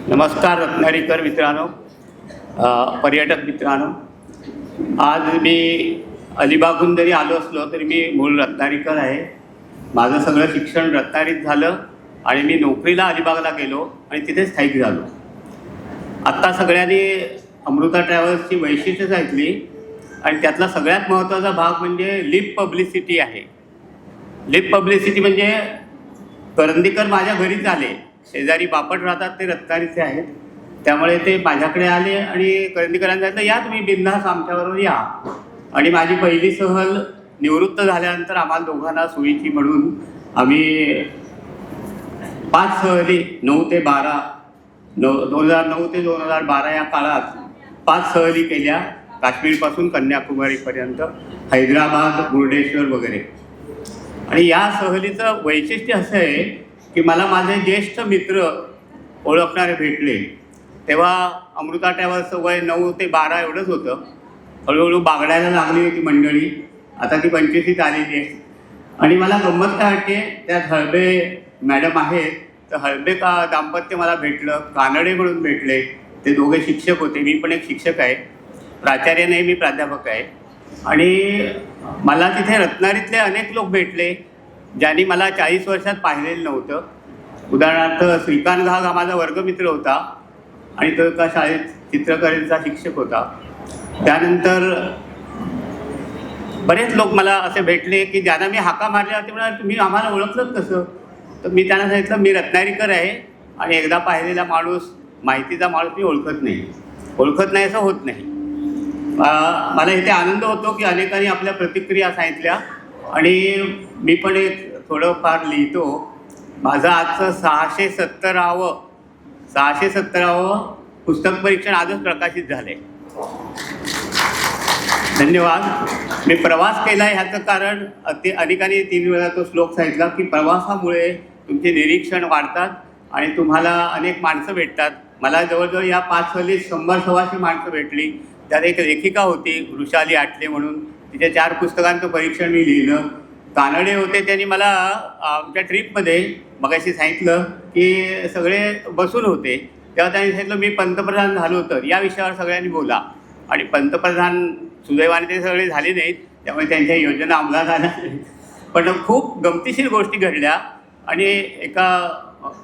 नमस्कार रत्नागिरीकर मित्रांनो, पर्यटक मित्रांनो. आज मी अलिबागहून जरी आलो असलो तरी मी मूळ रत्नागिरीकर आहे. माझं सगळं शिक्षण रत्नागिरीत झालं आणि मी नोकरीला अलिबागला गेलो आणि तिथे स्थायिक झालो. आत्ता सगळ्यांनी अमृता ट्रॅव्हल्सची वैशिष्ट्यच ऐकली आणि त्यातला सगळ्यात महत्त्वाचा भाग म्हणजे लिप पब्लिसिटी आहे. लिप पब्लिसिटी म्हणजे करंदीकर माझ्या घरीच आले. शेजारी बापट राहतात, ते रत्नागिरीचे आहेत. त्यामुळे ते माझ्याकडे आले आणि करंदीकरांनी सांगितलं, या तुम्ही बिनधास्त आमच्याबरोबर या. आणि माझी पहिली सहल निवृत्त झाल्यानंतर आम्हाला दोघांना सोयीची म्हणून आम्ही 5 सहली 9 ते 12 2009 ते 2012 या काळात 5 सहली केल्या. काश्मीरपासून कन्याकुमारीपर्यंत, हैदराबाद, मुर्डेश्वर वगैरे. आणि या सहलीचं वैशिष्ट्य असं आहे की मला माझे ज्येष्ठ मित्र ओळखणारे भेटले. तेव्हा अमृता ट्रॅव्हल्सचं वय 9 ते 12 एवढंच होतं. हळूहळू बागडायला लागली होती मंडळी. आता ती 25वीत आलेली आहे. आणि मला गंमत काय वाटते, त्यात हळबे मॅडम आहेत, तर हळबे का दाम्पत्य मला भेटलं. कानडे म्हणून भेटले. ते दोघे शिक्षक होते, मी पण एक शिक्षक आहे. प्राचार्य नाही, मी प्राध्यापक आहे. आणि मला तिथे रत्नागिरीतले अनेक लोक भेटले ज्यांनी मला 40 वर्षात पाहिलेलं नव्हतं. उदाहरणार्थ श्रीकांत घाग हा माझा वर्गमित्र होता आणि तो एका शाळेत चित्रकलेचा शिक्षक होता. त्यानंतर बरेच लोक मला असे भेटले की ज्यांना मी हाका मारल्या, ते म्हणाले तुम्ही आम्हाला ओळखलंच कसं. तर मी त्यांना सांगितलं मी रत्नागिरीकर आहे आणि एकदा पाहिलेला माणूस, माहितीचा माणूस मी ओळखत नाही असं होत नाही. मला इथे आनंद होतो की अनेकांनी आपल्या प्रतिक्रिया सांगितल्या आणि मी पण एक थोडंफार लिहितो. माझं आजचं 670वं पुस्तक परीक्षण आजच प्रकाशित झालं आहे. धन्यवाद. मी प्रवास केला आहे ह्याचं कारण अनेकांनी 3 वेळा तो श्लोक सांगितला की प्रवासामुळे तुमचे निरीक्षण वाढतात आणि तुम्हाला अनेक माणसं भेटतात. मला जवळजवळ या 5 सहलीत 100-125 माणसं भेटली. त्यात एक लेखिका होती वृषाली आटले म्हणून, तिच्या 4 पुस्तकांचं परीक्षण मी लिहिलं. कानडे होते, त्यांनी मला आमच्या ट्रीपमध्ये मगाशी सांगितलं की सगळे बसून होते, तेव्हा त्यांनी सांगितलं मी पंतप्रधान झालो तर या विषयावर सगळ्यांनी बोला. आणि पंतप्रधान सुदैवाने ते सगळे झाले नाहीत, त्यामुळे त्यांच्या योजना अंमलात आल्या. पण खूप गमतीशीर गोष्टी घडल्या. आणि एका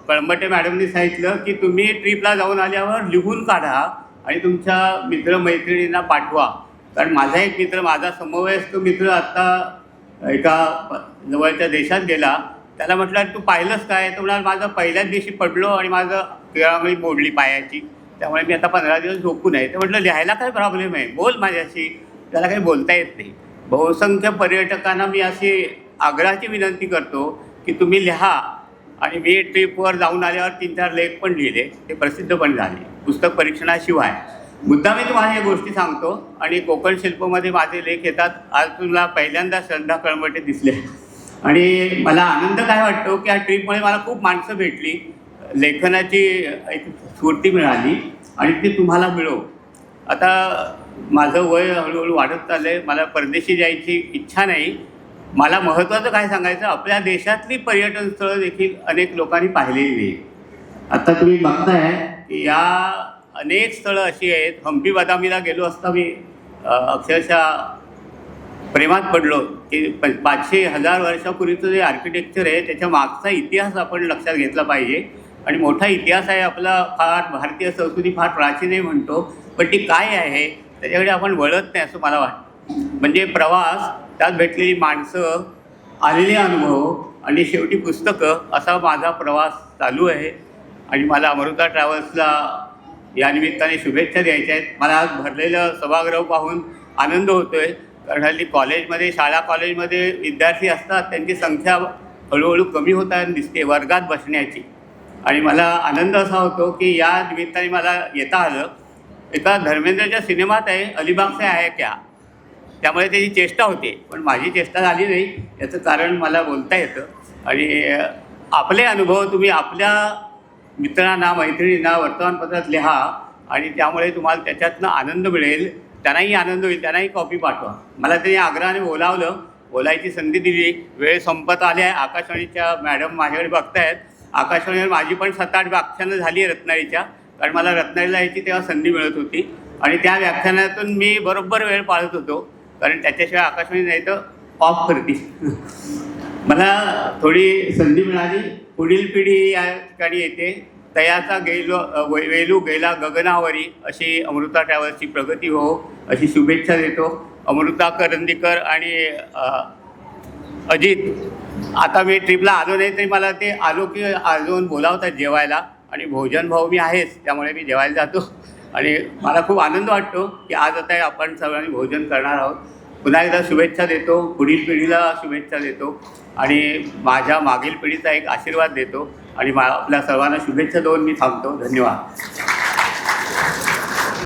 कळंबटे मॅडमनी सांगितलं की तुम्ही ट्रीपला जाऊन आल्यावर लिहून काढा आणि तुमच्या मित्रमैत्रिणींना पाठवा. कारण माझा एक मित्र, माझा समवयस्क मित्र आत्ता एका जवळच्या देशात गेला. त्याला म्हटलं तू पाहिलंस काय. तो म्हणाला माझं पहिल्याच दिवशी पडलो आणि माझं केळांगळी मोडली पायाची, त्यामुळे मी आता 15 दिवस झोपून आहे. ते म्हटलं लिहायला काय प्रॉब्लेम आहे, बोल माझ्याशी. त्याला काही बोलता येत नाही. बहुसंख्य पर्यटकांना मी अशी आग्रहाची विनंती करतो की तुम्ही लिहा. आणि मी ट्रिपवर जाऊन आल्यावर 3-4 लेख पण लिहिले, ते प्रसिद्ध पण झाले पुस्तक परीक्षणाशिवाय. मुद्दा मी तुम्हाला या गोष्टी सांगतो. आणि कोकण शिल्पमध्ये माझे लेख येतात. आज तुला पहिल्यांदा श्रद्धा कळंबटे दिसले. आणि मला आनंद काय वाटतो की या ट्रीपमुळे मला खूप माणसं भेटली, लेखनाची एक स्फूर्ती मिळाली आणि ती तुम्हाला मिळो. आता माझं वय हळूहळू वाढत चाललं आहे, मला परदेशी जायची इच्छा नाही. मला महत्त्वाचं काय सांगायचं, आपल्या देशातली पर्यटन स्थळं देखील अनेक लोकांनी पाहिलेली नाही. आता तुम्ही बघताय की या अनेक स्थळं अशी आहेत. हम्पी बदामीला गेलो असता मी अक्षरशः प्रेमात पडलो की 500-1000 वर्षापूर्वीचं जे आर्किटेक्चर आहे त्याच्या मागचा इतिहास आपण लक्षात घेतला पाहिजे. आणि मोठा इतिहास आहे आपला. फार भारतीय संस्कृती फार प्राचीन आहे म्हणतो, पण ती काय आहे त्याच्याकडे आपण वळत नाही असं मला वाटतं. म्हणजे प्रवास, त्यात भेटलेली माणसं, आलेले अनुभव आणि शेवटी पुस्तकं, असा माझा प्रवास चालू आहे. आणि मला अमृता ट्रॅव्हल्सला या निमित्ताने शुभेच्छा द्यायच्या आहेत. मला आज भरलेलं सभागृह पाहून आनंद होतो आहे. कारण हल्ली कॉलेजमध्ये, शाळा कॉलेजमध्ये विद्यार्थी असतात, त्यांची संख्या हळूहळू कमी होताना दिसते वर्गात बसण्याची. आणि मला आनंद असा होतो की या निमित्ताने मला येता आलं. एका धर्मेंद्रच्या सिनेमात आहे अलिबाग से आहे क्या, त्यामुळे त्याची चेष्टा होते, पण माझी चेष्टा झाली नाही. याचं कारण मला बोलता येतं. आणि आपले अनुभव तुम्ही आपल्या मित्रांना, मैत्रिणींना वर्तमानपत्रात लिहा आणि त्यामुळे तुम्हाला त्याच्यातनं आनंद मिळेल. त्यांनाही आनंद होईल, त्यांनाही कॉपी पाठवा. मला त्यांनी आग्रहाने बोलावलं बोलायची संधी दिली. वेळ संपत आली आहे. आकाशवाणीच्या मॅडम माझ्याकडे बघतायत. आकाशवाणीवर माझी पण 7-8 व्याख्यानं झाली आहे रत्नागिरीच्या, कारण मला रत्नागिरीला यायची तेव्हा संधी मिळत होती आणि त्या व्याख्यानातून मी बरोबर वेळ पाळत होतो, कारण त्याच्याशिवाय आकाशवाणी नाही तर ऑफ करते. मला थोडी संधी मिळाली. पुढील पिढी या ठिकाणी येते. तयाचा वेलू गेला गगनावरी अशी अमृता ट्रॅव्हल्सची प्रगती हो अशी शुभेच्छा देतो. अमृता करंदीकर आणि अजित, आता मी ट्रिपला आलो नाही तरी मला ते आलो की अजून बोलावतात जेवायला, आणि भोजन भाऊ मी आहेच, त्यामुळे मी जेवायला जातो आणि मला खूप आनंद वाटतो की आज आता आपण सर्वांनी भोजन करणार आहोत. पुन्हा एकदा शुभेच्छा देतो. पुढील पिढीला शुभेच्छा देतो आणि माझ्या मागील पिढीचा एक आशीर्वाद देतो आणि आपल्या सर्वांना शुभेच्छा देऊन मी थांबतो. धन्यवाद.